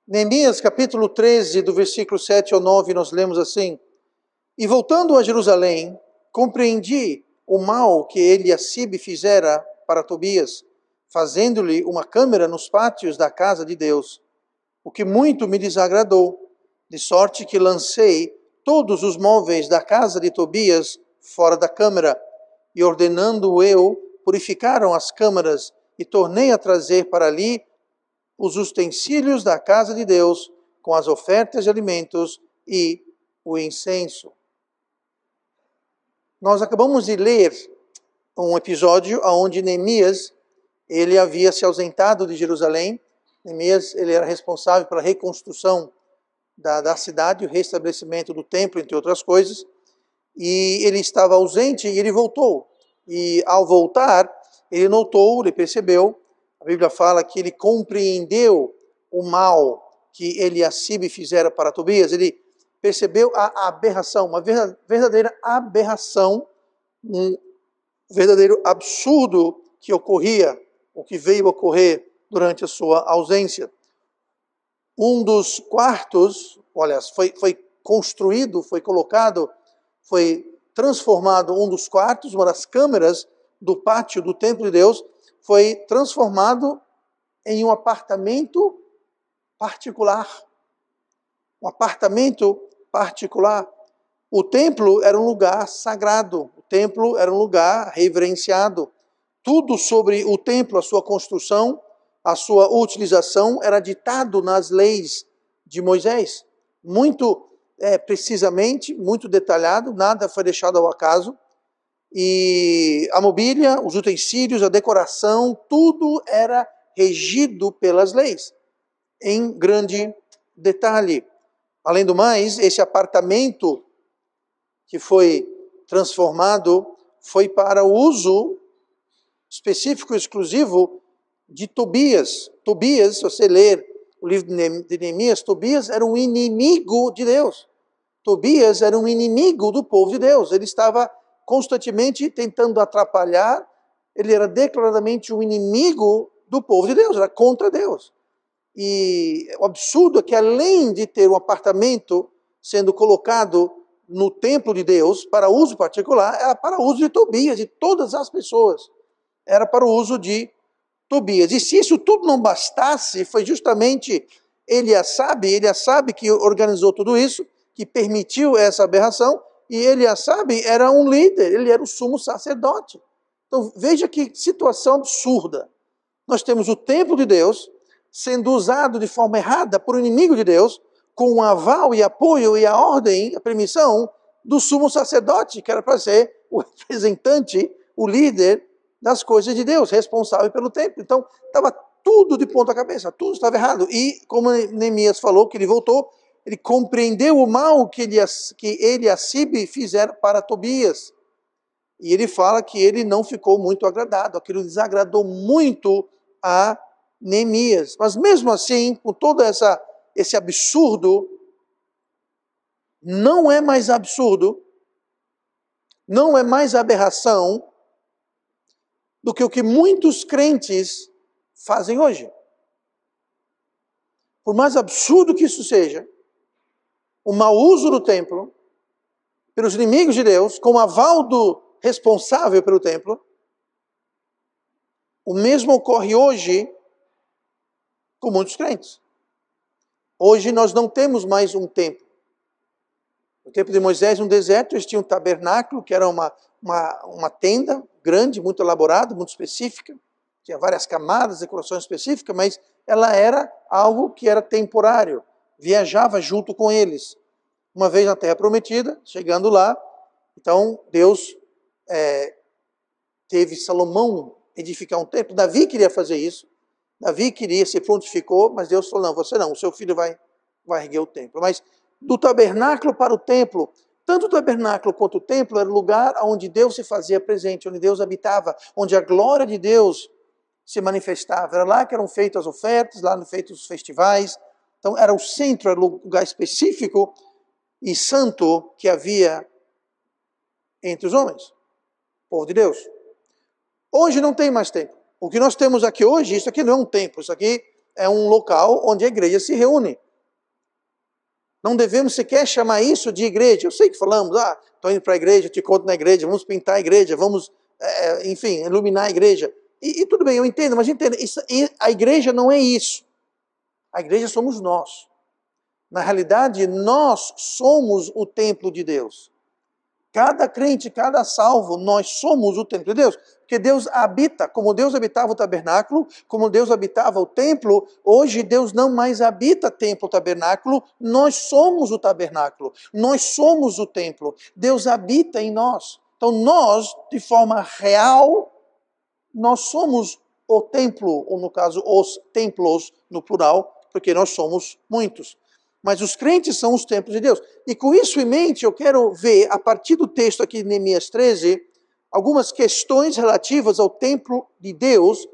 Neemias capítulo 13, do versículo 7 ao 9, nós lemos assim: E voltando a Jerusalém, compreendi o mal que Eliacibe fizera para Tobias, fazendo-lhe uma câmara nos pátios da casa de Deus, o que muito me desagradou, de sorte que lancei todos os móveis da casa de Tobias fora da câmara, e ordenando eu, purificaram as câmaras, e tornei a trazer para ali os utensílios da casa de Deus, com as ofertas de alimentos e o incenso. Nós acabamos de ler um episódio onde Neemias, ele havia se ausentado de Jerusalém. Neemias, ele era responsável pela reconstrução da cidade, o restabelecimento do templo, entre outras coisas. E ele estava ausente e ele voltou. E ao voltar, ele notou, ele percebeu, a Bíblia fala que ele compreendeu o mal que Eliacibe fizera para Tobias. Ele percebeu a aberração, uma verdadeira aberração, um verdadeiro absurdo que ocorria, o que veio a ocorrer durante a sua ausência. Um dos quartos, olha, foi construído, foi colocado, foi transformado um dos quartos, uma das câmeras do pátio do templo de Deus, foi transformado em um apartamento particular. Um apartamento particular. O templo era um lugar sagrado, o templo era um lugar reverenciado. Tudo sobre o templo, a sua construção, a sua utilização, era ditado nas leis de Moisés. Muito precisamente, muito detalhado, nada foi deixado ao acaso. E a mobília, os utensílios, a decoração, tudo era regido pelas leis, em grande detalhe. Além do mais, esse apartamento que foi transformado foi para o uso específico e exclusivo de Tobias. Tobias, se você ler o livro de Neemias, Tobias era um inimigo de Deus. Tobias era um inimigo do povo de Deus. Ele estava constantemente tentando atrapalhar, ele era declaradamente um inimigo do povo de Deus, era contra Deus. E o absurdo é que, além de ter um apartamento sendo colocado no templo de Deus para uso particular, era para uso de Tobias, de todas as pessoas. Era para o uso de Tobias. E se isso tudo não bastasse, foi justamente Eliacibe que organizou tudo isso, que permitiu essa aberração. E Eliacibe era um líder, ele era o sumo sacerdote. Então veja que situação absurda. Nós temos o templo de Deus sendo usado de forma errada por um inimigo de Deus, com o aval e apoio e a ordem, a permissão do sumo sacerdote, que era para ser o representante, o líder das coisas de Deus, responsável pelo templo. Então estava tudo de ponta cabeça, tudo estava errado. E como Neemias falou, que ele voltou, ele compreendeu o mal que Eliacibe fizera para Tobias. E ele fala que ele não ficou muito agradado, aquilo desagradou muito a Neemias. Mas mesmo assim, com todo esse absurdo, não é mais absurdo, não é mais aberração do que o que muitos crentes fazem hoje. Por mais absurdo que isso seja, o mau uso do templo, pelos inimigos de Deus, com o aval do responsável pelo templo, o mesmo ocorre hoje com muitos crentes. Hoje nós não temos mais um templo. No tempo de Moisés, no deserto, eles tinham um tabernáculo, que era uma tenda grande, muito elaborada, muito específica. Tinha várias camadas, decorações específicas, mas ela era algo que era temporário. Viajava junto com eles. Uma vez na Terra Prometida, chegando lá, então Deus teve Salomão edificar um templo. Davi queria fazer isso. Davi queria, se prontificou, mas Deus falou, não, você não, o seu filho vai erguer o templo. Mas do tabernáculo para o templo, tanto o tabernáculo quanto o templo era o lugar onde Deus se fazia presente, onde Deus habitava, onde a glória de Deus se manifestava. Era lá que eram feitas as ofertas, lá eram feitos os festivais. Então era o centro, era o lugar específico e santo que havia entre os homens, povo de Deus. Hoje não tem mais templo. O que nós temos aqui hoje, isso aqui não é um templo, isso aqui é um local onde a igreja se reúne. Não devemos sequer chamar isso de igreja. Eu sei que falamos, estou indo para a igreja, te conto na igreja, vamos pintar a igreja, vamos, enfim, iluminar a igreja. E tudo bem, eu entendo, mas entenda, a igreja não é isso. A igreja somos nós. Na realidade, nós somos o templo de Deus. Cada crente, cada salvo, nós somos o templo de Deus. Porque Deus habita, como Deus habitava o tabernáculo, como Deus habitava o templo, hoje Deus não mais habita templo, tabernáculo, nós somos o tabernáculo, nós somos o templo. Deus habita em nós. Então nós, de forma real, nós somos o templo, ou no caso, os templos, no plural, porque nós somos muitos. Mas os crentes são os templos de Deus. E com isso em mente, eu quero ver, a partir do texto aqui de Neemias 13, algumas questões relativas ao templo de Deus,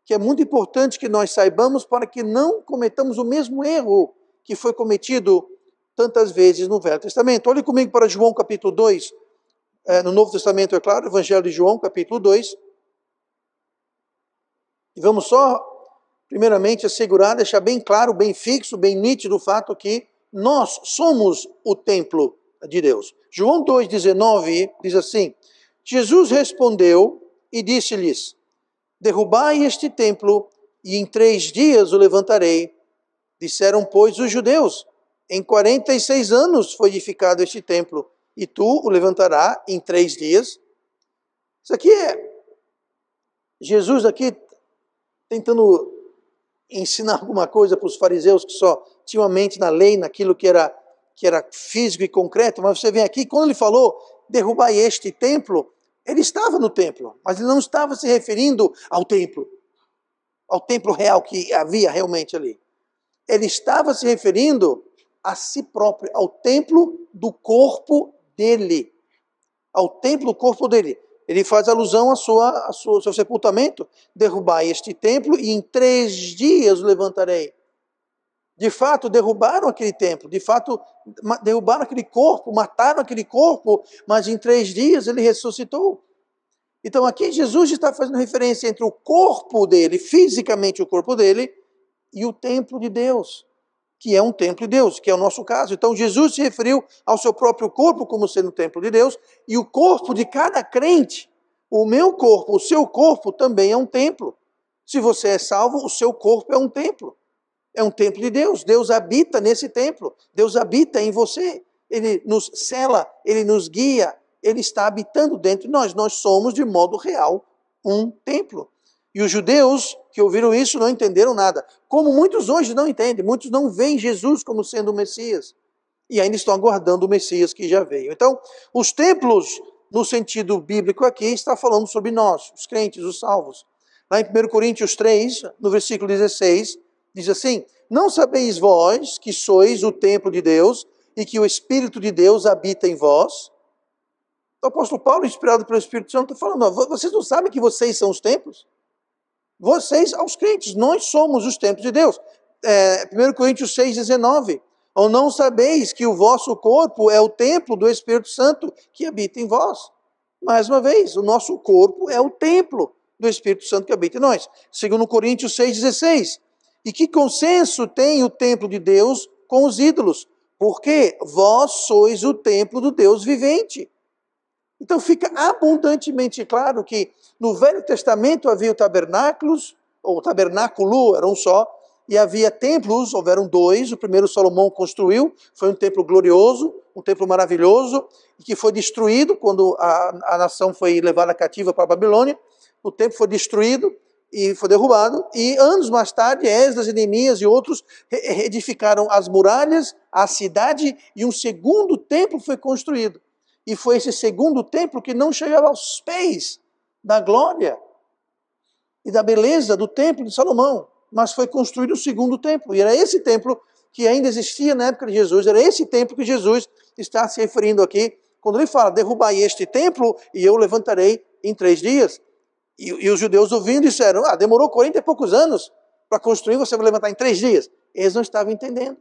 que é muito importante que nós saibamos para que não cometamos o mesmo erro que foi cometido tantas vezes no Velho Testamento. Olhe comigo para João capítulo 2, no Novo Testamento, é claro, Evangelho de João capítulo 2. E vamos só, primeiramente, assegurar, deixar bem claro, bem fixo, bem nítido o fato que nós somos o templo de Deus. João 2,19 diz assim: Jesus respondeu e disse-lhes: derrubai este templo e em 3 dias o levantarei. Disseram, pois, os judeus: em 46 anos foi edificado este templo, e tu o levantarás em 3 dias. Isso aqui é Jesus aqui tentando ensinar alguma coisa para os fariseus que só tinham a mente na lei, naquilo que era físico e concreto. Mas você vem aqui, quando ele falou derrubar este templo, ele estava no templo, mas ele não estava se referindo ao templo real que havia realmente ali. Ele estava se referindo a si próprio, ao templo do corpo dele. Ao templo do corpo dele. Ele faz alusão ao seu sepultamento. Derrubai este templo e em 3 dias o levantarei. De fato, derrubaram aquele templo. De fato, derrubaram aquele corpo, mataram aquele corpo, mas em 3 dias ele ressuscitou. Então aqui Jesus está fazendo referência entre o corpo dele, fisicamente o corpo dele, e o templo de Deus, que é um templo de Deus, que é o nosso caso. Então Jesus se referiu ao seu próprio corpo como sendo o templo de Deus, e o corpo de cada crente, o meu corpo, o seu corpo também é um templo. Se você é salvo, o seu corpo é um templo. É um templo de Deus. Deus habita nesse templo. Deus habita em você. Ele nos cela, ele nos guia, ele está habitando dentro de nós. Nós somos, de modo real, um templo. E os judeus que ouviram isso não entenderam nada. Como muitos hoje não entendem. Muitos não veem Jesus como sendo o Messias. E ainda estão aguardando o Messias que já veio. Então, os templos, no sentido bíblico aqui, está falando sobre nós, os crentes, os salvos. Lá em 1 Coríntios 3, no versículo 16, diz assim: não sabeis vós que sois o templo de Deus e que o Espírito de Deus habita em vós? O apóstolo Paulo, inspirado pelo Espírito Santo, está falando: vocês não sabem que vocês são os templos? Vocês, aos crentes, nós somos os templos de Deus. 1 Coríntios 6,19. Ou não sabeis que o vosso corpo é o templo do Espírito Santo que habita em vós? Mais uma vez, o nosso corpo é o templo do Espírito Santo que habita em nós. 2 Coríntios 6,16. E que consenso tem o templo de Deus com os ídolos? Porque vós sois o templo do Deus vivente. Então fica abundantemente claro que no Velho Testamento havia tabernáculos, ou tabernáculo era um só, e havia templos, houveram 2, o primeiro Salomão construiu, foi um templo glorioso, um templo maravilhoso, e que foi destruído quando a nação foi levada cativa para a Babilônia. O templo foi destruído e foi derrubado, e anos mais tarde, Esdras, Neemias e outros edificaram as muralhas, a cidade, e um segundo templo foi construído. E foi esse segundo templo que não chegava aos pés da glória e da beleza do templo de Salomão, mas foi construído o segundo templo. E era esse templo que ainda existia na época de Jesus, era esse templo que Jesus está se referindo aqui, quando ele fala: derrubai este templo e eu levantarei em 3 dias. E os judeus ouvindo disseram: demorou 40 e poucos anos para construir, você vai levantar em 3 dias. Eles não estavam entendendo.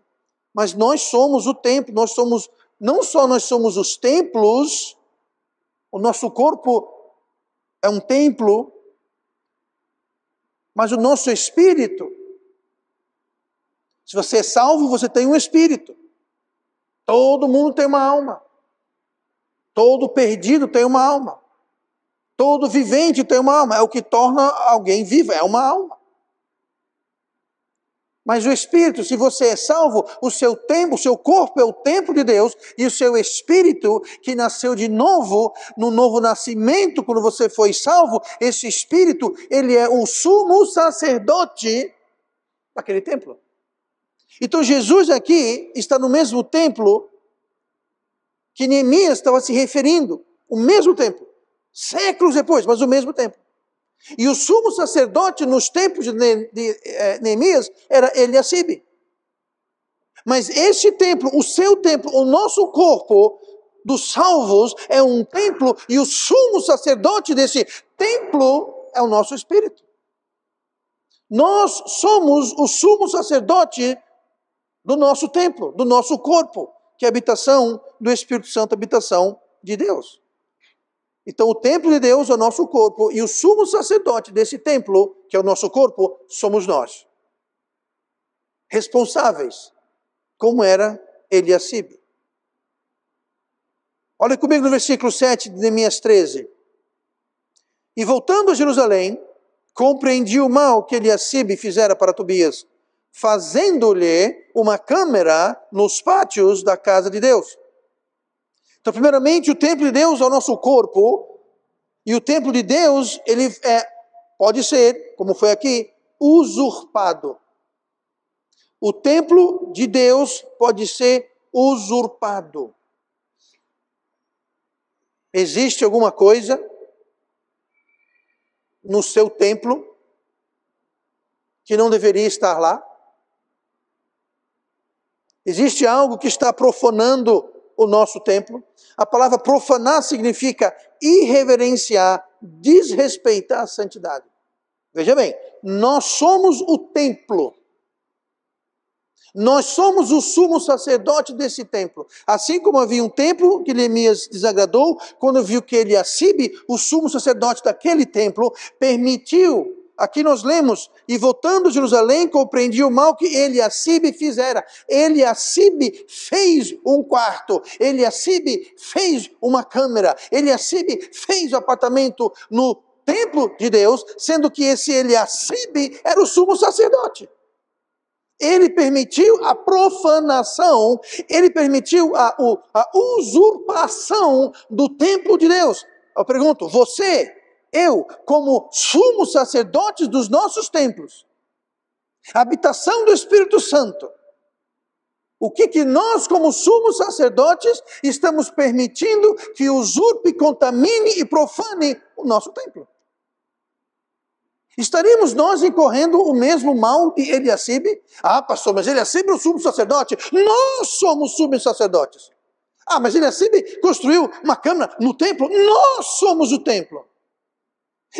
Mas nós somos o templo, não só nós somos os templos, o nosso corpo é um templo, mas o nosso espírito Se você é salvo, você tem um espírito. Todo mundo tem uma alma. Todo perdido tem uma alma. Todo vivente tem uma alma. É o que torna alguém vivo, é uma alma. Mas o espírito, se você é salvo, o seu corpo é o templo de Deus, e o seu espírito, que nasceu de novo, no novo nascimento, quando você foi salvo, esse espírito, ele é o sumo sacerdote daquele templo. Então Jesus aqui está no mesmo templo que Neemias estava se referindo, o mesmo templo, séculos depois, mas o mesmo templo. E o sumo sacerdote nos tempos de Neemias era Eliacibe. Mas esse templo, o seu templo, o nosso corpo dos salvos é um templo, e o sumo sacerdote desse templo é o nosso espírito. Nós somos o sumo sacerdote do nosso templo, do nosso corpo, que é a habitação do Espírito Santo, a habitação de Deus. Então o templo de Deus é o nosso corpo, e o sumo sacerdote desse templo, que é o nosso corpo, somos nós. Responsáveis, como era Eliacibe. Olha comigo no versículo 7 de Neemias 13. E voltando a Jerusalém, compreendi o mal que Eliacibe fizera para Tobias, fazendo-lhe uma câmara nos pátios da casa de Deus. Então, primeiramente, o templo de Deus é o nosso corpo, e o templo de Deus, ele pode ser, como foi aqui, usurpado. O templo de Deus pode ser usurpado. Existe alguma coisa no seu templo que não deveria estar lá? Existe algo que está profanando o nosso templo? A palavra profanar significa irreverenciar, desrespeitar a santidade. Veja bem, nós somos o templo. Nós somos o sumo sacerdote desse templo. Assim como havia um templo que Neemias desagradou, quando viu que Eliacibe, o sumo sacerdote daquele templo, permitiu. Aqui nós lemos, e voltando a Jerusalém, compreendi o mal que Eliacibe fizera. Eliacibe fez um quarto, Eliacibe fez uma câmara, Eliacibe fez um apartamento no templo de Deus, sendo que esse Eliacibe era o sumo sacerdote. Ele permitiu a profanação, ele permitiu a usurpação do templo de Deus. Eu pergunto, você, eu, como sumos sacerdotes dos nossos templos, a habitação do Espírito Santo, o que nós, como sumos sacerdotes, estamos permitindo que usurpe, contamine e profane o nosso templo? Estaríamos nós incorrendo o mesmo mal de Eliacibe? Ah, pastor, mas Eliacibe é o sumo sacerdote. Nós somos sumos sacerdotes. Ah, mas Eliacibe construiu uma câmara no templo. Nós somos o templo.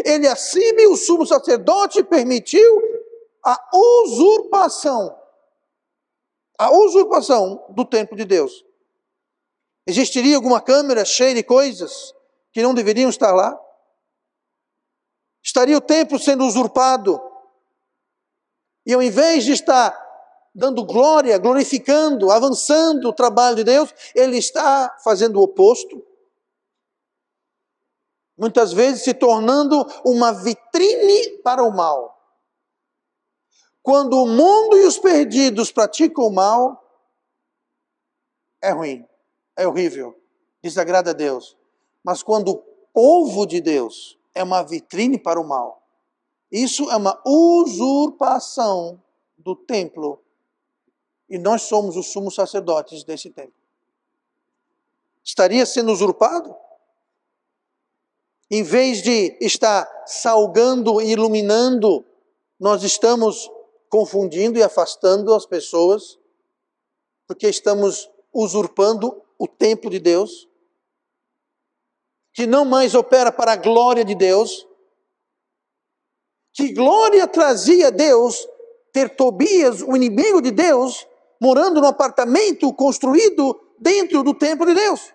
Eliacibe, o sumo sacerdote, permitiu a usurpação do templo de Deus. Existiria alguma câmara cheia de coisas que não deveriam estar lá? Estaria o templo sendo usurpado, e ao invés de estar dando glória, glorificando, avançando o trabalho de Deus, ele está fazendo o oposto. Muitas vezes se tornando uma vitrine para o mal. Quando o mundo e os perdidos praticam o mal, é ruim, é horrível, desagrada a Deus. Mas quando o povo de Deus é uma vitrine para o mal, isso é uma usurpação do templo, e nós somos os sumos sacerdotes desse templo. Estaria sendo usurpado? Em vez de estar salgando e iluminando, nós estamos confundindo e afastando as pessoas, porque estamos usurpando o templo de Deus, que não mais opera para a glória de Deus. Que glória trazia Deus ter Tobias, o inimigo de Deus, morando num apartamento construído dentro do templo de Deus?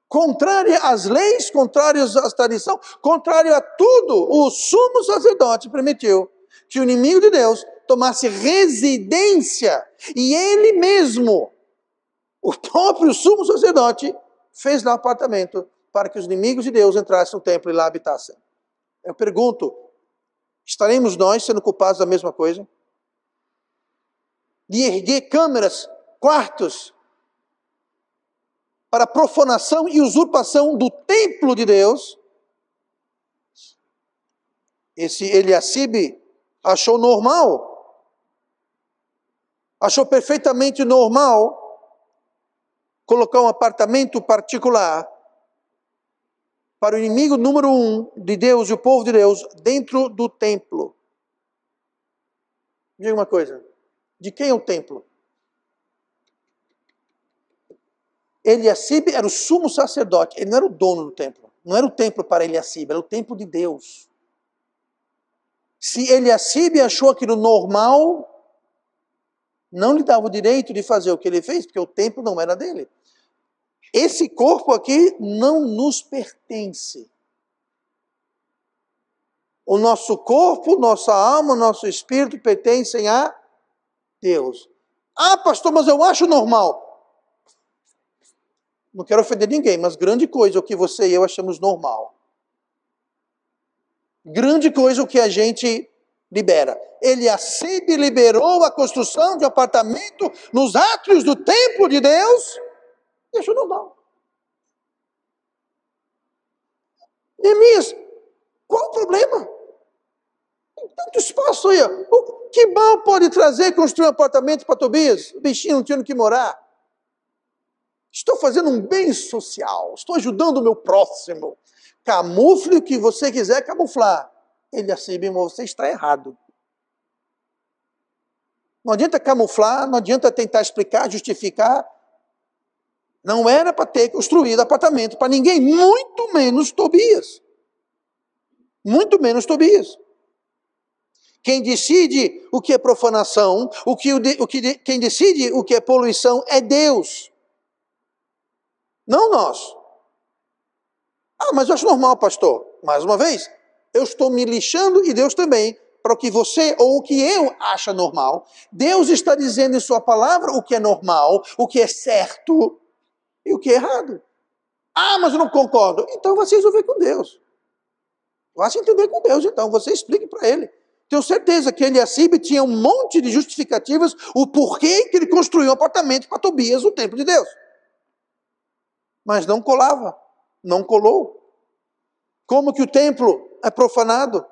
Contrária às leis, contrário às tradições, contrário a tudo, o sumo sacerdote permitiu que o inimigo de Deus tomasse residência. E ele mesmo, o próprio sumo sacerdote, fez lá um apartamento para que os inimigos de Deus entrassem no templo e lá habitassem. Eu pergunto, estaremos nós sendo culpados da mesma coisa? De erguer câmeras, quartos, para profanação e usurpação do templo de Deus? Esse Eliacibe achou normal, achou perfeitamente normal colocar um apartamento particular para o inimigo número 1 de Deus e o povo de Deus dentro do templo. Diga uma coisa, de quem é o templo? Eliacibe era o sumo sacerdote, ele não era o dono do templo. Não era o templo para Eliacibe, era o templo de Deus. Se Eliacibe achou aquilo normal, não lhe dava o direito de fazer o que ele fez, porque o templo não era dele. Esse corpo aqui não nos pertence. O nosso corpo, nossa alma, nosso espírito pertencem a Deus. Ah, pastor, mas eu acho normal. Não quero ofender ninguém, mas grande coisa o que você e eu achamos normal. Grande coisa o que a gente libera. Eliacibe liberou a construção de apartamento nos átrios do templo de Deus e achou normal. Neemias, qual o problema? Tem tanto espaço aí. Que mal pode trazer construir um apartamento para Tobias? O bichinho não tinha onde morar. Estou fazendo um bem social. Estou ajudando o meu próximo. Camufle o que você quiser camuflar. Eliacibe, você está errado. Não adianta camuflar, não adianta tentar explicar, justificar. Não era para ter construído apartamento para ninguém, muito menos Tobias. Muito menos Tobias. Quem decide o que é profanação, quem decide o que é poluição é Deus. Não nós. Ah, mas eu acho normal, pastor. Mais uma vez, eu estou me lixando e Deus também, para o que você ou o que eu acha normal. Deus está dizendo em sua palavra o que é normal, o que é certo e o que é errado. Ah, mas eu não concordo. Então você resolver com Deus. Vá se entender com Deus, então. Você explique para ele. Tenho certeza que Eliacibe tinha um monte de justificativas o porquê que ele construiu um apartamento para Tobias no templo de Deus. Mas não colava. Não colou. Como que o templo é profanado?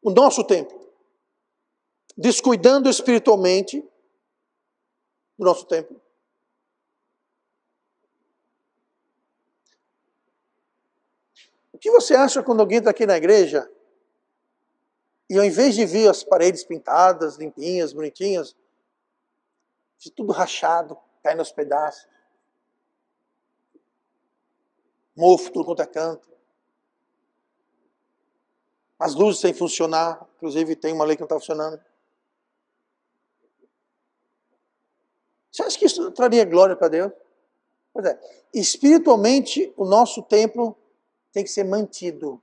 O nosso templo. Descuidando espiritualmente do nosso templo. O que você acha quando alguém está aqui na igreja e ao invés de ver as paredes pintadas, limpinhas, bonitinhas, de tudo rachado, caindo aos pedaços, mofo tudo quanto é canto, as luzes sem funcionar, inclusive tem uma lei que não está funcionando. Você acha que isso traria glória para Deus? Pois é, espiritualmente o nosso templo tem que ser mantido.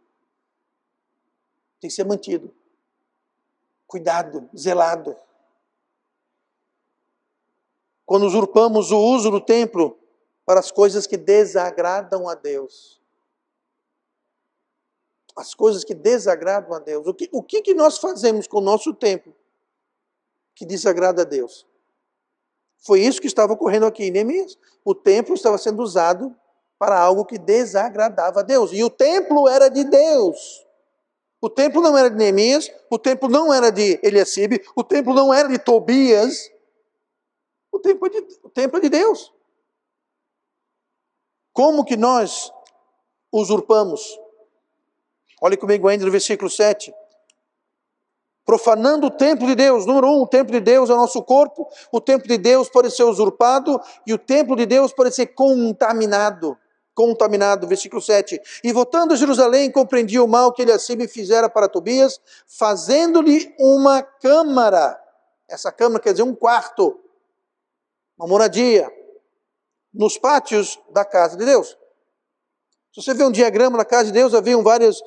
Tem que ser mantido. Cuidado, zelado. Quando usurpamos o uso do templo para as coisas que desagradam a Deus. As coisas que desagradam a Deus. O que nós fazemos com o nosso templo que desagrada a Deus? Foi isso que estava ocorrendo aqui em Neemias. O templo estava sendo usado para algo que desagradava a Deus. E o templo era de Deus. O templo não era de Neemias, o templo não era de Eliacibe, o templo não era de Tobias. O templo é de Deus. Como que nós usurpamos? Olhe comigo ainda no versículo 7. Profanando o templo de Deus. Número 1, o templo de Deus é o nosso corpo. O templo de Deus pode ser usurpado e o templo de Deus pode ser contaminado. Contaminado, versículo 7. E voltando a Jerusalém, compreendia o mal que Eliacibe fizera para Tobias, fazendo-lhe uma câmara. Essa câmara quer dizer um quarto, uma moradia, nos pátios da casa de Deus. Se você vê um diagrama na casa de Deus, haviam vários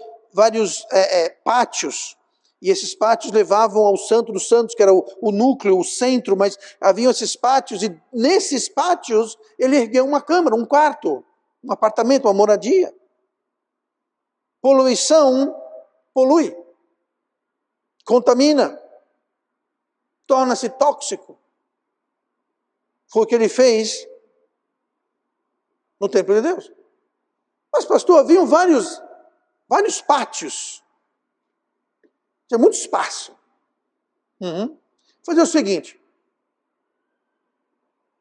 pátios. E esses pátios levavam ao Santo dos Santos, que era o núcleo, o centro, mas haviam esses pátios, e nesses pátios ele ergueu uma câmara, um quarto, um apartamento, uma moradia. Poluição polui, contamina, torna-se tóxico. Foi o que ele fez no templo de Deus. Mas, pastor, haviam vários pátios. Tinha muito espaço. Vou fazer o seguinte.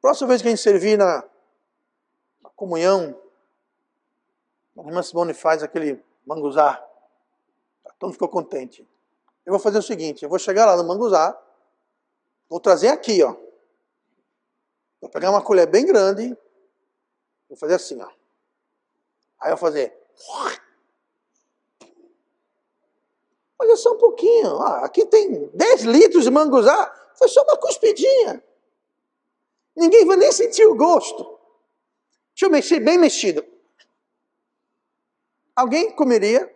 Próxima vez que a gente servir na comunhão, a irmã Simone faz aquele manguzá. Então ficou contente. Eu vou fazer o seguinte, eu vou chegar lá no manguzá, vou trazer aqui, ó. Vou pegar uma colher bem grande, vou fazer assim, ó. Aí eu vou fazer. Olha só um pouquinho. Aqui tem 10 litros de manguzá. Foi só uma cuspidinha. Ninguém vai nem sentir o gosto. Deixa eu mexer bem mexido. Alguém comeria?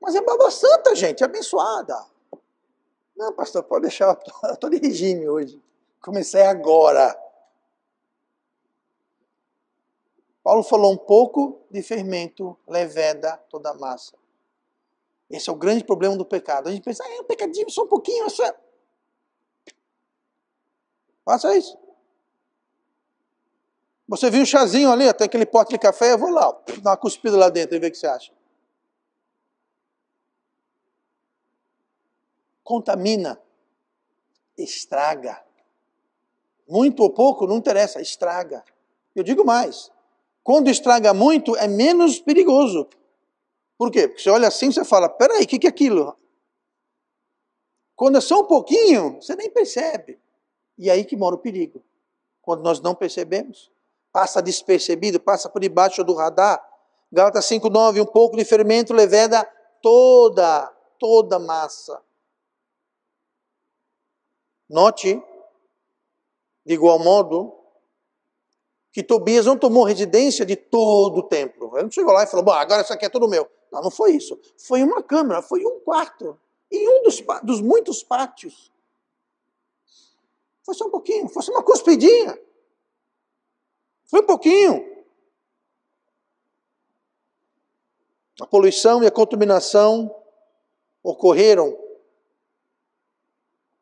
Mas é baba santa, gente, abençoada. Não, pastor, pode deixar. Eu estou de regime hoje. Comecei agora. Paulo falou um pouco de fermento, leveda toda a massa. Esse é o grande problema do pecado. A gente pensa, um pecadinho, só um pouquinho. Só... Faça isso. Você viu um chazinho ali, tem aquele pote de café, eu vou lá, dar uma cuspida lá dentro e ver o que você acha. Contamina, estraga. Muito ou pouco, não interessa, estraga. Eu digo mais. Quando estraga muito, é menos perigoso. Por quê? Porque você olha assim, você fala, peraí, o que é aquilo? Quando é só um pouquinho, você nem percebe. E é aí que mora o perigo. Quando nós não percebemos, passa despercebido, passa por debaixo do radar. Gálatas 5:9, um pouco de fermento leveda toda massa. Note, de igual modo, que Tobias não tomou residência de todo o templo. Ele não chegou lá e falou, bom, agora isso aqui é tudo meu. Não, não foi isso. Foi uma câmara, foi um quarto. Em um dos muitos pátios. Foi só um pouquinho, foi só uma cuspidinha. Foi um pouquinho. A poluição e a contaminação ocorreram.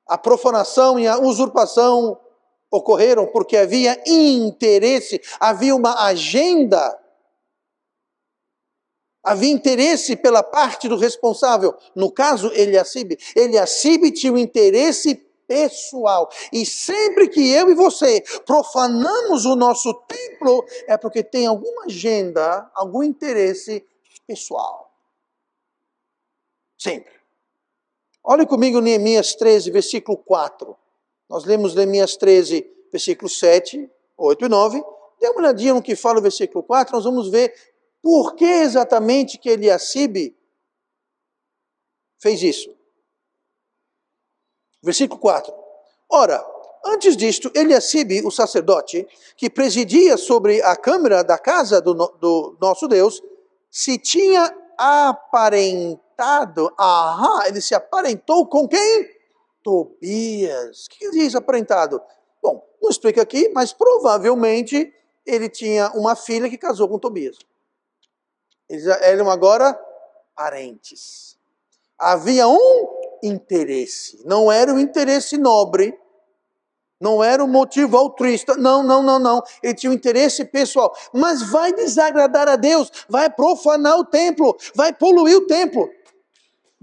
A profanação e a usurpação ocorreram porque havia interesse, havia uma agenda, havia interesse pela parte do responsável. No caso, Eliacibe. Eliacibe tinha um interesse pessoal. E sempre que eu e você profanamos o nosso templo, é porque tem alguma agenda, algum interesse pessoal. Sempre. Olhe comigo Neemias 13, versículo 4. Nós lemos Neemias 13, versículo 7, 8 e 9. Dê uma olhadinha no que fala o versículo 4, nós vamos ver por que exatamente que Eliacibe fez isso. Versículo 4. Ora, antes disto, Eliacibe, o sacerdote, que presidia sobre a câmara da casa do nosso Deus, se tinha aparentado, ele se aparentou com quem? Tobias. O que diz aparentado? Bom, não explica aqui, mas provavelmente ele tinha uma filha que casou com Tobias. Eles eram agora parentes. Havia um interesse. Não era um interesse nobre. Não era um motivo altruísta. Não. Ele tinha um interesse pessoal. Mas vai desagradar a Deus. Vai profanar o templo. Vai poluir o templo.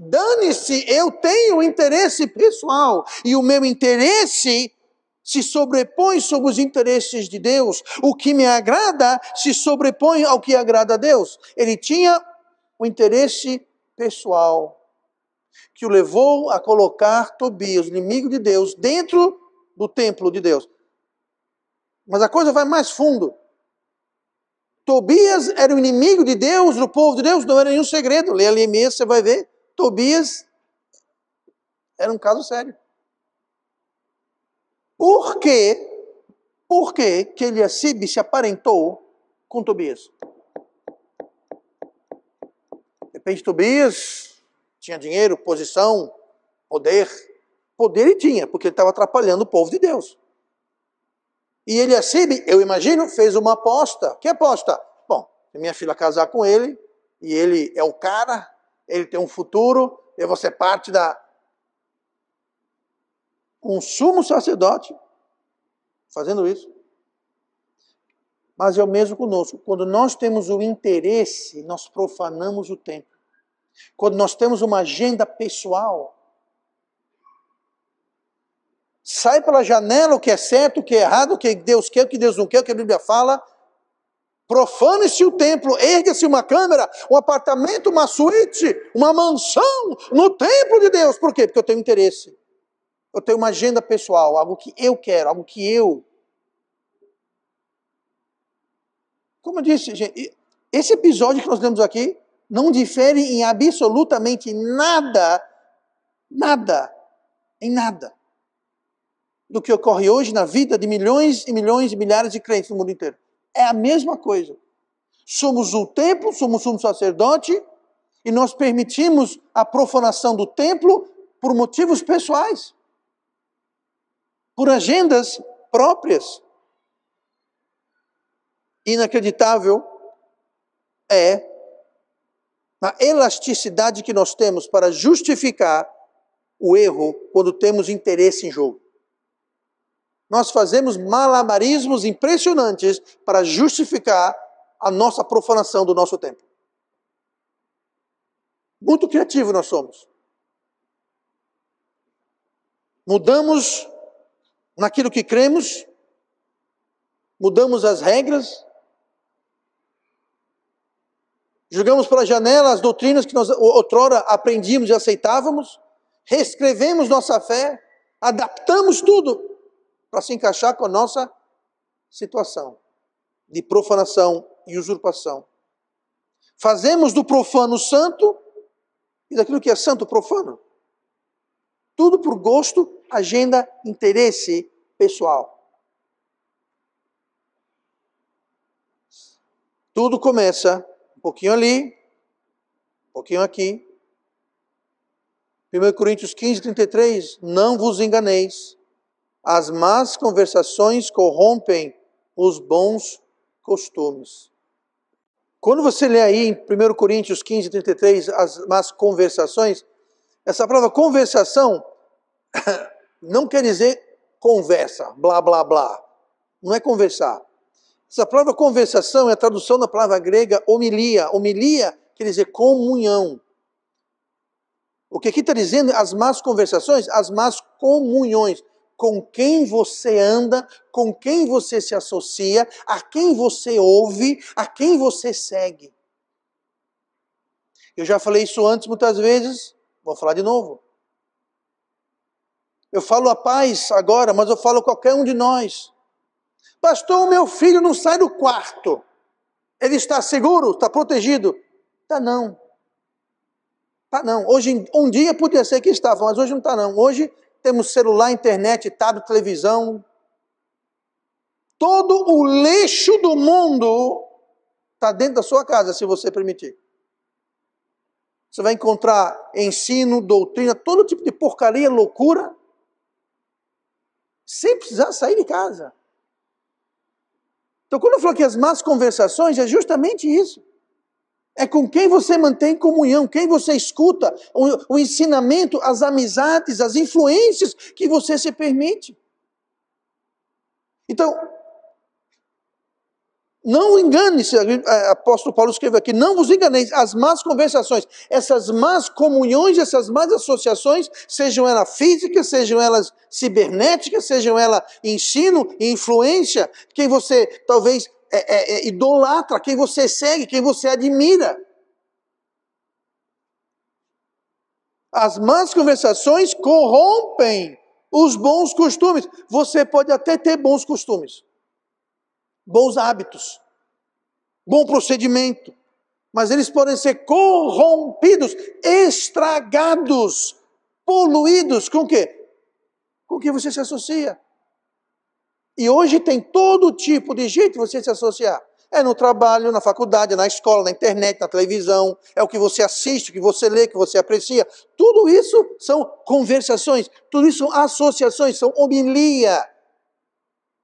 Dane-se, eu tenho interesse pessoal. E o meu interesse se sobrepõe sobre os interesses de Deus. O que me agrada se sobrepõe ao que agrada a Deus. Ele tinha o interesse pessoal que o levou a colocar Tobias, inimigo de Deus, dentro do templo de Deus. Mas a coisa vai mais fundo. Tobias era o inimigo de Deus, do povo de Deus, não era nenhum segredo. Leia ali mesmo, você vai ver. Tobias era um caso sério. Por quê? Por que Eliacibe se aparentou com Tobias? De repente, Tobias Tinha dinheiro, posição, poder. Poder ele tinha, porque ele estava atrapalhando o povo de Deus. E Eliacibe, eu imagino, fez uma aposta. Que aposta? Bom, se minha filha casar com ele, e ele é o cara, ele tem um futuro, eu vou ser parte da... Um sumo sacerdote fazendo isso. Mas é o mesmo conosco. Quando nós temos o interesse, nós profanamos o templo. Quando nós temos uma agenda pessoal, sai pela janela o que é certo, o que é errado, o que Deus quer, o que Deus não quer, o que a Bíblia fala. Profane-se o templo, ergue-se uma câmara, um apartamento, uma suíte, uma mansão no templo de Deus. Por quê? Porque eu tenho interesse. Eu tenho uma agenda pessoal, algo que eu quero, algo que eu... Como eu disse, gente, esse episódio que nós lemos aqui não difere em absolutamente nada, em nada, do que ocorre hoje na vida de milhões e milhões e milhares de crentes no mundo inteiro. É a mesma coisa. Somos o templo, somos um sacerdote, e nós permitimos a profanação do templo por motivos pessoais, por agendas próprias. Inacreditável é a elasticidade que nós temos para justificar o erro quando temos interesse em jogo. Nós fazemos malabarismos impressionantes para justificar a nossa profanação do nosso templo. Muito criativo nós somos. Mudamos naquilo que cremos, mudamos as regras, jogamos para a janela as doutrinas que nós outrora aprendíamos e aceitávamos, reescrevemos nossa fé, adaptamos tudo para se encaixar com a nossa situação de profanação e usurpação. Fazemos do profano santo e daquilo que é santo profano. Tudo por gosto, agenda, interesse pessoal. Tudo começa um pouquinho ali, um pouquinho aqui. 1 Coríntios 15, 33, não vos enganeis, as más conversações corrompem os bons costumes. Quando você lê aí em 1 Coríntios 15, 33, as más conversações, essa palavra conversação não quer dizer conversa, blá, blá, blá. Não é conversar. Essa palavra conversação é a tradução da palavra grega homilia. Homilia quer dizer comunhão. O que aqui está dizendo, as más conversações, as más comunhões. Com quem você anda, com quem você se associa, a quem você ouve, a quem você segue. Eu já falei isso antes muitas vezes, vou falar de novo. Eu falo a paz agora, mas eu falo a qualquer um de nós. Pastor, o meu filho não sai do quarto. Ele está seguro? Está protegido? Tá não. Tá não. Hoje, um dia podia ser que estava, mas hoje não está não. Hoje temos celular, internet, tablet, televisão. Todo o lixo do mundo está dentro da sua casa, se você permitir. Você vai encontrar ensino, doutrina, todo tipo de porcaria, loucura, sem precisar sair de casa. Então, quando eu falo que as más conversações, é justamente isso. É com quem você mantém comunhão, quem você escuta, o ensinamento, as amizades, as influências que você se permite. Então, não engane-se, o apóstolo Paulo escreve aqui, não vos enganeis, as más conversações, essas más comunhões, essas más associações, sejam elas físicas, sejam elas cibernéticas, sejam elas ensino e influência, quem você talvez idolatra, quem você segue, quem você admira. As más conversações corrompem os bons costumes. Você pode até ter bons costumes, bons hábitos, bom procedimento, mas eles podem ser corrompidos, estragados, poluídos com o quê? Com o que você se associa. E hoje tem todo tipo de jeito de você se associar. É no trabalho, na faculdade, na escola, na internet, na televisão. É o que você assiste, o que você lê, o que você aprecia. Tudo isso são conversações. Tudo isso são associações, são homilia.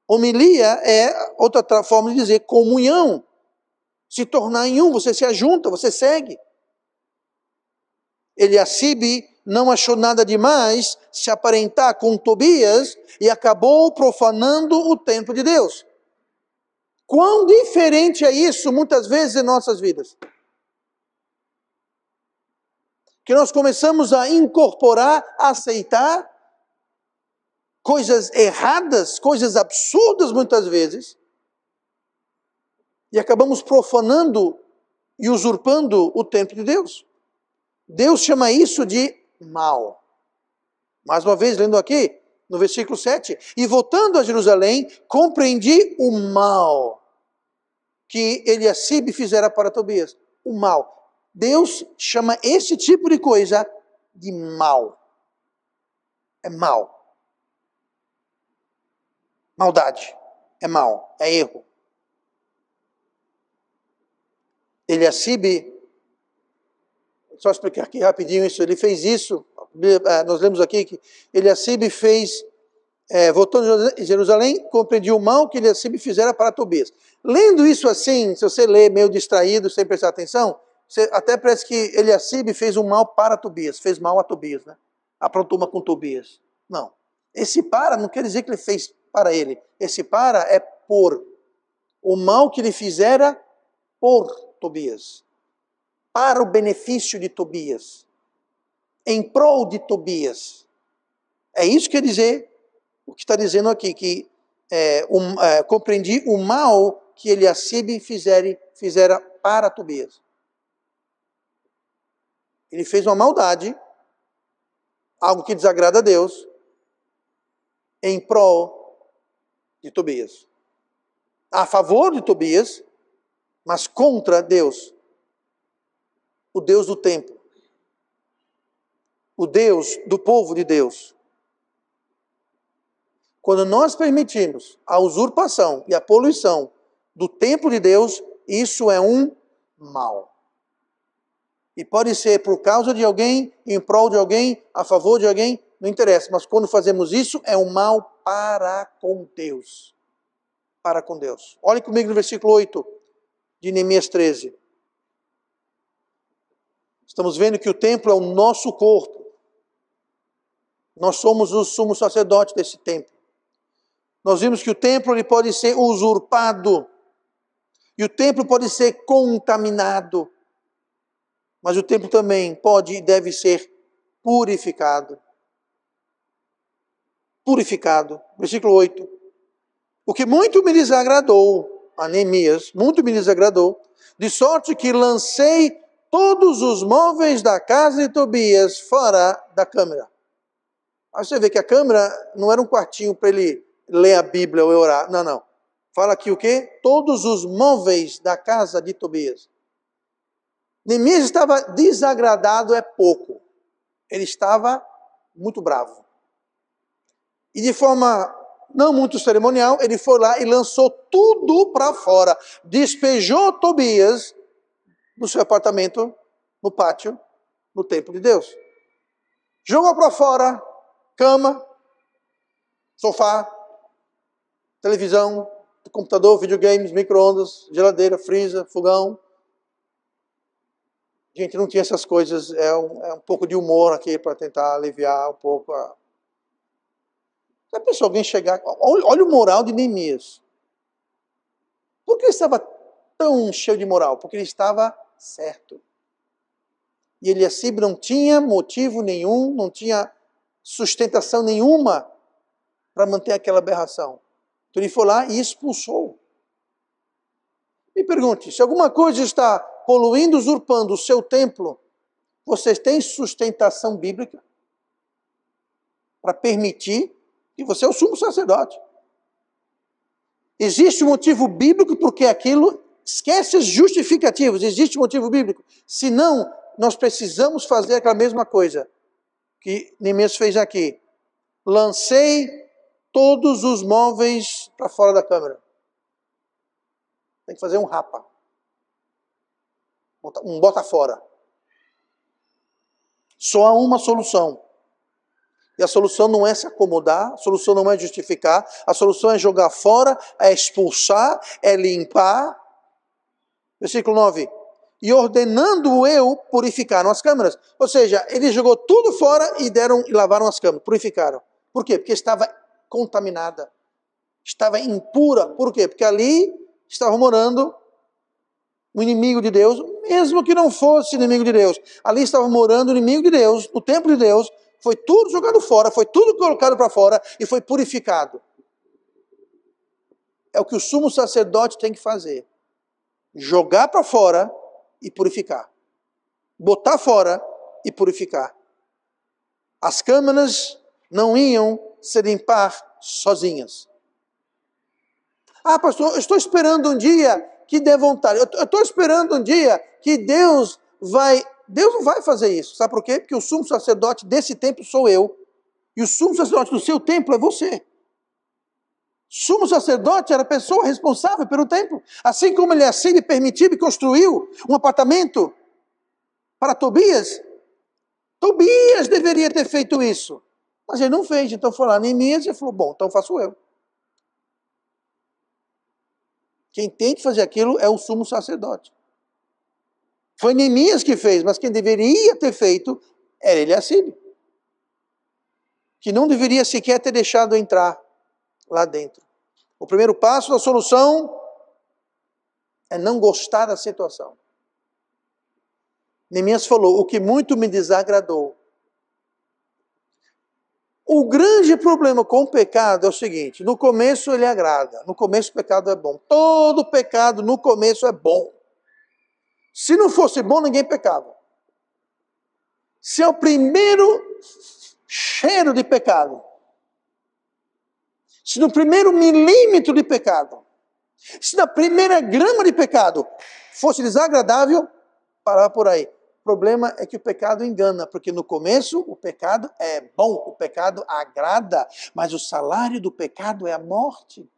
Homilia é outra forma de dizer comunhão. Se tornar em um, você se ajunta, você segue. Eliacibe não achou nada demais se aparentar com Tobias e acabou profanando o templo de Deus. Quão diferente é isso muitas vezes em nossas vidas? Que nós começamos a incorporar, a aceitar coisas erradas, coisas absurdas muitas vezes, e acabamos profanando e usurpando o templo de Deus. Deus chama isso de mal. Mais uma vez, lendo aqui, no versículo 7. E voltando a Jerusalém, compreendi o mal que Eliacibe fizera para Tobias. O mal. Deus chama esse tipo de coisa de mal. É mal. Maldade. É mal. É erro. Eliacibe, só explicar aqui rapidinho isso, ele fez isso, nós lemos aqui que Eliacibe fez, voltando a Jerusalém, compreendiu o mal que Eliacibe fizera para Tobias. Lendo isso assim, se você lê meio distraído, sem prestar atenção, até parece que Eliacibe fez um mal para Tobias, fez mal a Tobias, né? Aprontou uma com Tobias. Não. Esse para não quer dizer que ele fez para ele. Esse para é por. O mal que ele fizera por Tobias. Para o benefício de Tobias. Em prol de Tobias. É isso que quer dizer, o que está dizendo aqui, que compreendi o mal que Eliacibe fizera para Tobias. Ele fez uma maldade, algo que desagrada a Deus, em prol de Tobias. A favor de Tobias, mas contra Deus. O Deus do templo. O Deus do povo de Deus. Quando nós permitimos a usurpação e a poluição do templo de Deus, isso é um mal. E pode ser por causa de alguém, em prol de alguém, a favor de alguém, não interessa. Mas quando fazemos isso, é um mal para com Deus. Para com Deus. Olhe comigo no versículo 8 de Neemias 13. Estamos vendo que o templo é o nosso corpo. Nós somos o sumo sacerdote desse templo. Nós vimos que o templo ele pode ser usurpado. E o templo pode ser contaminado. Mas o templo também pode e deve ser purificado. Purificado. Versículo 8. O que muito me desagradou a Neemias, muito me desagradou, de sorte que lancei todos os móveis da casa de Tobias fora da câmara. Aí você vê que a câmara não era um quartinho para ele ler a Bíblia ou orar. Não, não. Fala aqui o quê? Todos os móveis da casa de Tobias. Neemias estava desagradado, é pouco. Ele estava muito bravo. E de forma não muito cerimonial, ele foi lá e lançou tudo para fora. Despejou Tobias do seu apartamento, no pátio, no templo de Deus. Jogou para fora cama, sofá, televisão, computador, videogames, micro-ondas, geladeira, freezer, fogão. Gente, não tinha essas coisas, é um pouco de humor aqui para tentar aliviar um pouco a... Já pensou alguém chegar... Olha o moral de Neemias. Por que ele estava tão cheio de moral? Porque ele estava certo. E Eliacibe não tinha motivo nenhum, não tinha sustentação nenhuma para manter aquela aberração. Então ele foi lá e expulsou. Me pergunte, se alguma coisa está poluindo, usurpando o seu templo, vocês têm sustentação bíblica para permitir que você é o sumo sacerdote? Existe um motivo bíblico porque aquilo, esquece os justificativos, existe um motivo bíblico. Se não, nós precisamos fazer aquela mesma coisa que Neemias fez aqui. Lancei todos os móveis para fora da câmara. Tem que fazer um rapa. Um bota fora. Só há uma solução. E a solução não é se acomodar, a solução não é justificar, a solução é jogar fora, é expulsar, é limpar. Versículo 9. E ordenando eu, purificaram as câmaras. Ou seja, ele jogou tudo fora e lavaram as câmaras, purificaram. Por quê? Porque estava contaminada. Estava impura. Por quê? Porque ali estava morando o inimigo de Deus, mesmo que não fosse inimigo de Deus. Ali estava morando o inimigo de Deus, no templo de Deus. Foi tudo jogado fora, foi tudo colocado para fora e foi purificado. É o que o sumo sacerdote tem que fazer. Jogar para fora e purificar. Botar fora e purificar. As câmaras não iam se limpar sozinhas. Ah, pastor, eu estou esperando um dia que dê vontade. Eu estou esperando um dia que Deus não vai fazer isso. Sabe por quê? Porque o sumo sacerdote desse templo sou eu. E o sumo sacerdote do seu templo é você. Sumo sacerdote era a pessoa responsável pelo templo. Assim como ele assim permitiu e construiu um apartamento para Tobias. Tobias deveria ter feito isso. Mas ele não fez. Então foi lá Neemias e falou, bom, então faço eu. Quem tem que fazer aquilo é o sumo sacerdote. Foi Neemias que fez, mas quem deveria ter feito era Eliacibe. Que não deveria sequer ter deixado entrar lá dentro. O primeiro passo da solução é não gostar da situação. Neemias falou, o que muito me desagradou. O grande problema com o pecado é o seguinte, no começo ele agrada, no começo o pecado é bom. Todo pecado no começo é bom. Se não fosse bom, ninguém pecava. Se é o primeiro cheiro de pecado, se no primeiro milímetro de pecado, se na primeira grama de pecado fosse desagradável, parar por aí. O problema é que o pecado engana, porque no começo o pecado é bom, o pecado agrada, mas o salário do pecado é a morte.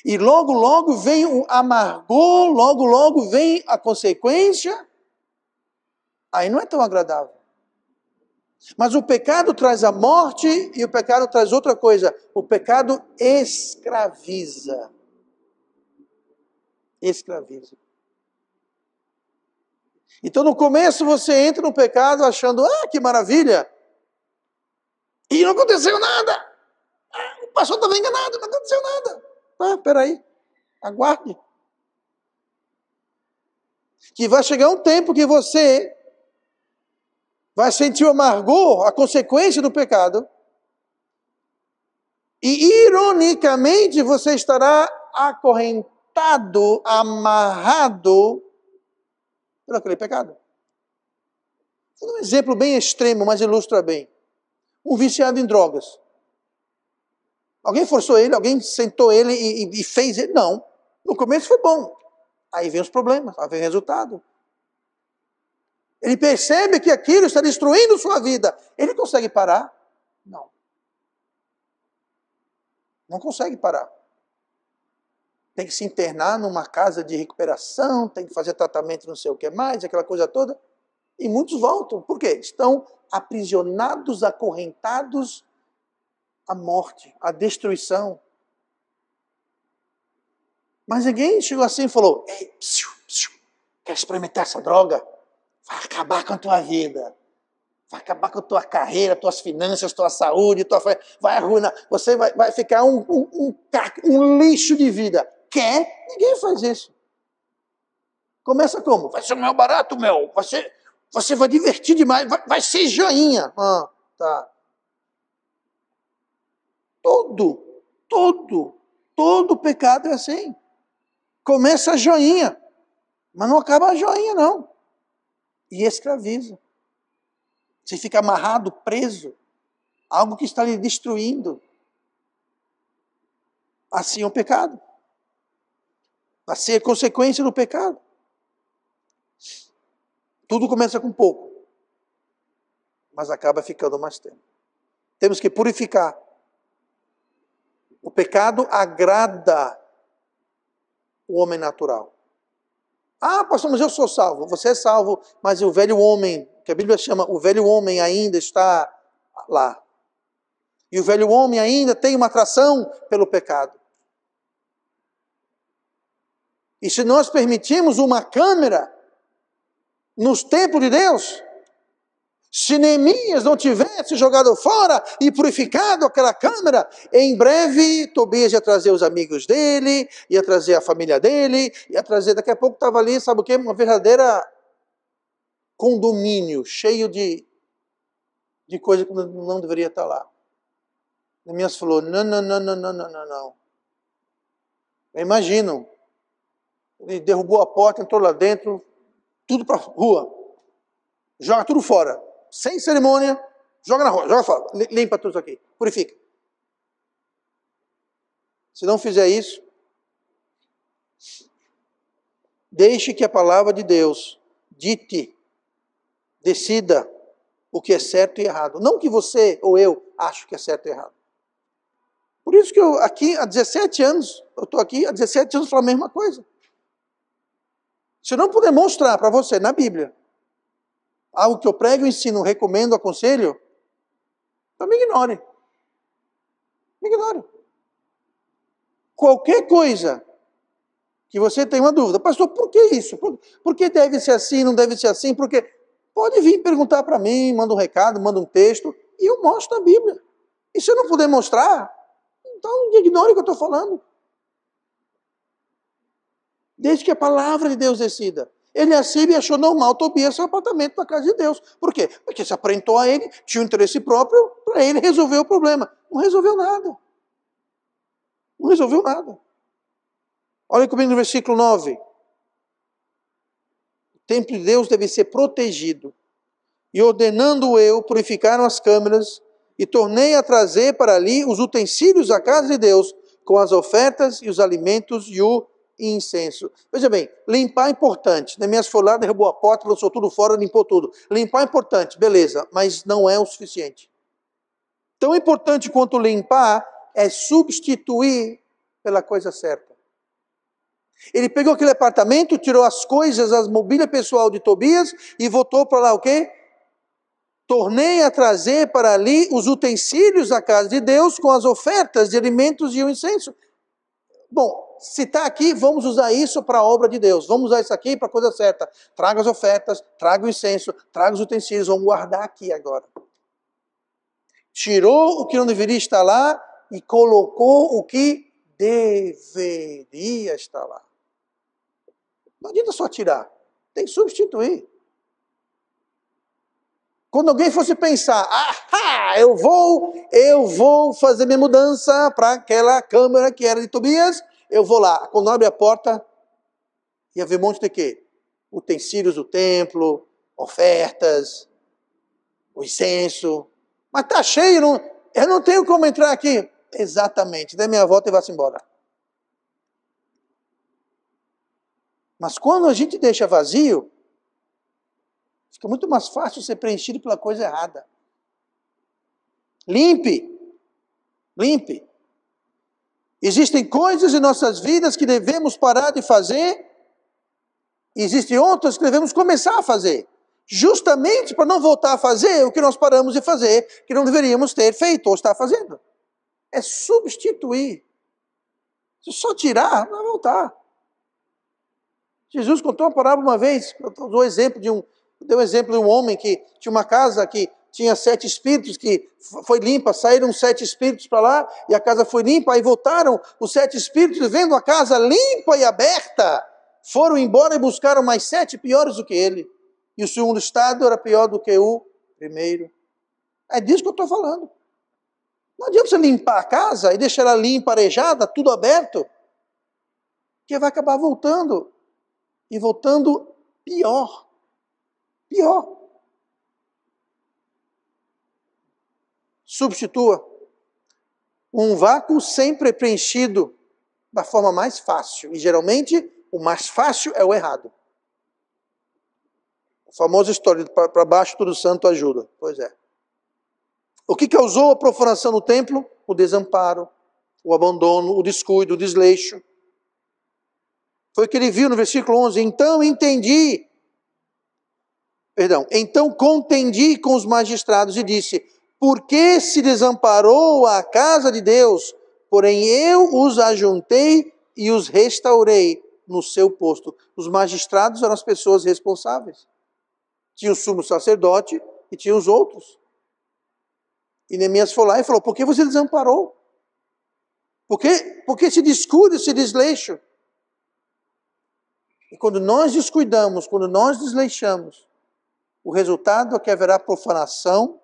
E logo, logo vem o amargor, logo, logo vem a consequência. Aí não é tão agradável. Mas o pecado traz a morte e o pecado traz outra coisa. O pecado escraviza. Escraviza. Então no começo você entra no pecado achando, que maravilha. E não aconteceu nada. O pastor estava enganado, não aconteceu nada. Peraí, aguarde. Que vai chegar um tempo que você vai sentir o amargor, a consequência do pecado. E ironicamente você estará acorrentado, amarrado por aquele pecado. Vou dar um exemplo bem extremo, mas ilustra bem. Um viciado em drogas. Alguém forçou ele, alguém sentou ele e fez ele? Não. No começo foi bom. Aí vem os problemas, aí vem o resultado. Ele percebe que aquilo está destruindo sua vida. Ele consegue parar? Não. Não consegue parar. Tem que se internar numa casa de recuperação, tem que fazer tratamento não sei o que mais, aquela coisa toda. E muitos voltam. Por quê? Estão aprisionados, acorrentados à morte, à destruição. Mas ninguém chegou assim e falou, ei, quer experimentar essa droga? Vai acabar com a tua vida. Vai acabar com a tua carreira, tuas finanças, tua saúde, vai arruinar. Você vai ficar um lixo de vida. Quer? Ninguém faz isso. Começa como? Vai ser o meu barato, meu. Você vai divertir demais. Vai ser joinha. Tá. Todo pecado é assim. Começa a joinha, mas não acaba a joinha, não. E escraviza. Você fica amarrado, preso. Algo que está lhe destruindo. Assim é o pecado. Assim é a consequência do pecado. Tudo começa com pouco, mas acaba ficando mais tempo. Temos que purificar. O pecado agrada o homem natural. Ah, pastor, mas eu sou salvo. Você é salvo, mas o velho homem, que a Bíblia chama o velho homem, ainda está lá. E o velho homem ainda tem uma atração pelo pecado. E se nós permitirmos uma câmera nos templos de Deus, se Neemias não tivesse jogado fora e purificado aquela câmara, em breve Tobias ia trazer os amigos dele, ia trazer a família dele, ia trazer, daqui a pouco estava ali, sabe o quê? Uma verdadeira condomínio, cheio de coisa que não deveria estar lá. Neemias falou, não. Imaginam, ele derrubou a porta, entrou lá dentro, tudo para a rua, joga tudo fora. Sem cerimônia, joga na rua, joga fora, limpa tudo isso aqui, purifica. Se não fizer isso, deixe que a palavra de Deus dite, decida o que é certo e errado. Não que você ou eu acho que é certo e errado. Por isso que eu aqui há 17 anos, eu estou aqui há 17 anos falando a mesma coisa. Se eu não puder mostrar para você na Bíblia algo que eu prego, ensino, recomendo, aconselho, então me ignore. Me ignore. Qualquer coisa que você tenha uma dúvida, pastor, por que isso? Por que deve ser assim, não deve ser assim? Porque pode vir perguntar para mim, manda um recado, manda um texto, e eu mostro a Bíblia. E se eu não puder mostrar, então ignore o que eu estou falando. Desde que a palavra de Deus decida. Eliacibe achou normal Tobias seu apartamento na casa de Deus. Por quê? Porque se aparentou a ele, tinha um interesse próprio, para ele resolver o problema. Não resolveu nada. Não resolveu nada. Olha comigo no versículo 9. O templo de Deus deve ser protegido. E ordenando eu, purificaram as câmeras e tornei a trazer para ali os utensílios da casa de Deus, com as ofertas e os alimentos e o incenso. Veja bem, limpar é importante. Neemias foi lá, derrubou a porta, lançou tudo fora, limpou tudo. Limpar é importante, beleza, mas não é o suficiente. Tão importante quanto limpar é substituir pela coisa certa. Ele pegou aquele apartamento, tirou as coisas, as mobílias pessoal de Tobias e voltou para lá o quê? Tornei a trazer para ali os utensílios da casa de Deus com as ofertas de alimentos e o incenso. Bom, se está aqui, vamos usar isso para a obra de Deus. Vamos usar isso aqui para a coisa certa. Traga as ofertas, traga o incenso, traga os utensílios. Vamos guardar aqui agora. Tirou o que não deveria estar lá e colocou o que deveria estar lá. Não adianta só tirar. Tem que substituir. Quando alguém fosse pensar, eu vou fazer minha mudança para aquela câmara que era de Tobias, eu vou lá. Quando abre a porta, ia ver um monte de quê? Utensílios do templo, ofertas, o incenso. Mas está cheio, eu não tenho como entrar aqui. Exatamente, dê minha volta e vá-se embora. Mas quando a gente deixa vazio, fica muito mais fácil ser preenchido pela coisa errada. Limpe. Existem coisas em nossas vidas que devemos parar de fazer. Existem outras que devemos começar a fazer. Justamente para não voltar a fazer o que nós paramos de fazer, que não deveríamos ter feito ou estar fazendo. É substituir. Se só tirar, não vai voltar. Jesus contou uma parábola uma vez, deu um exemplo de um homem que tinha uma casa que tinha 7 espíritos que foi limpa, saíram 7 espíritos para lá e a casa foi limpa, aí voltaram os 7 espíritos vendo a casa limpa e aberta, foram embora e buscaram mais 7 piores do que ele. E o segundo estado era pior do que o primeiro. É disso que eu estou falando. Não adianta você limpar a casa e deixar ela limpa, arejada, tudo aberto, que vai acabar voltando. E voltando pior. Substitua. Um vácuo sempre é preenchido da forma mais fácil. E geralmente o mais fácil é o errado. A famosa história de para baixo todo santo ajuda. Pois é. O que causou a profanação no templo? O desamparo, o abandono, o descuido, o desleixo. Foi o que ele viu no versículo 11. Então contendi com os magistrados e disse: por que se desamparou a casa de Deus? Porém eu os ajuntei e os restaurei no seu posto. Os magistrados eram as pessoas responsáveis. Tinha o sumo sacerdote e tinha os outros. E Neemias foi lá e falou: por que você desamparou? Por que esse descuido, esse desleixo? E quando nós descuidamos, quando nós desleixamos, o resultado é que haverá profanação,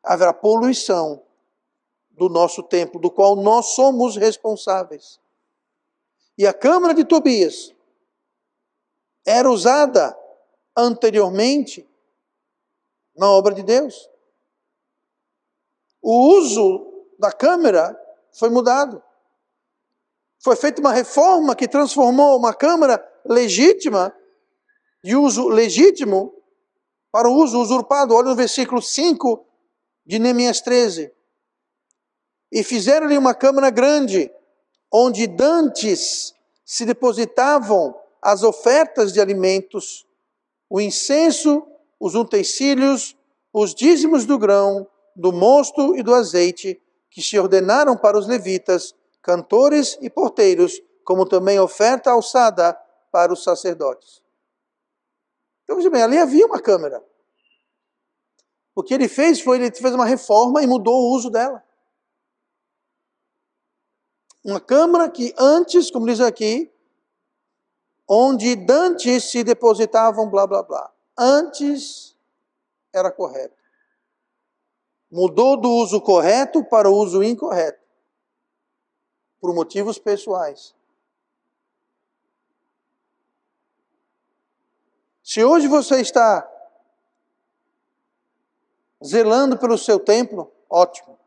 haverá poluição do nosso templo, do qual nós somos responsáveis. E a câmara de Tobias era usada anteriormente na obra de Deus. O uso da câmara foi mudado. Foi feita uma reforma que transformou uma câmara legítima, de uso legítimo, para o uso usurpado. Olha no versículo 5 de Neemias 13. E fizeram-lhe uma câmara grande, onde dantes se depositavam as ofertas de alimentos, o incenso, os utensílios, os dízimos do grão, do mosto e do azeite, que se ordenaram para os levitas, cantores e porteiros, como também oferta alçada para os sacerdotes. Então, veja bem, ali havia uma câmara. O que ele fez uma reforma e mudou o uso dela. Uma câmara que antes, como diz aqui, onde dantes se depositavam blá blá blá. Antes era correto. Mudou do uso correto para o uso incorreto. Por motivos pessoais. Se hoje você está zelando pelo seu templo, ótimo.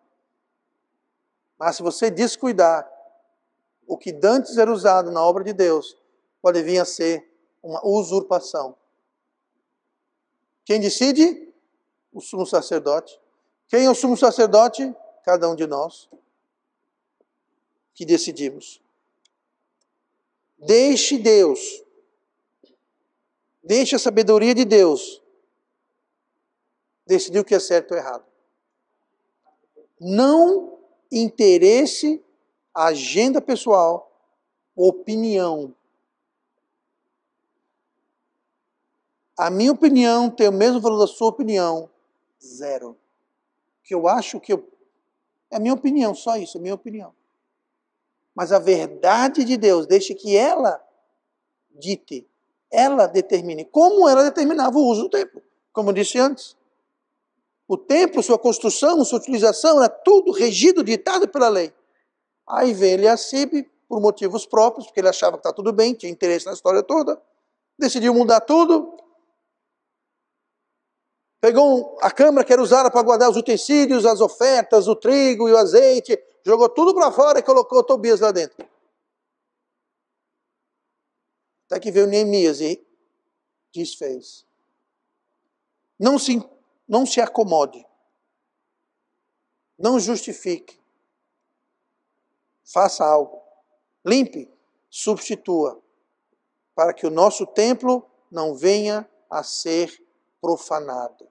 Mas se você descuidar, o que dantes era usado na obra de Deus pode vir a ser uma usurpação. Quem decide? O sumo sacerdote. Quem é o sumo sacerdote? Cada um de nós que decidimos. Deixe Deus. Deixe a sabedoria de Deus decidir o que é certo ou errado. Não interesse, agenda pessoal, opinião. A minha opinião tem o mesmo valor da sua opinião. Zero. Que eu acho que é a minha opinião, só isso, é a minha opinião. Mas a verdade de Deus, deixe que ela dite, ela determine, como ela determinava o uso do templo. Como eu disse antes. O templo, sua construção, sua utilização, era tudo regido, ditado pela lei. Aí vem Eliacibe, por motivos próprios, porque ele achava que está tudo bem, tinha interesse na história toda, decidiu mudar tudo. Pegou a câmara que era usada para guardar os utensílios, as ofertas, o trigo e o azeite, jogou tudo para fora e colocou Tobias lá dentro. Até que veio Neemias e desfez. Não se acomode. Não justifique. Faça algo. Limpe, substitua, para que o nosso templo não venha a ser profanado.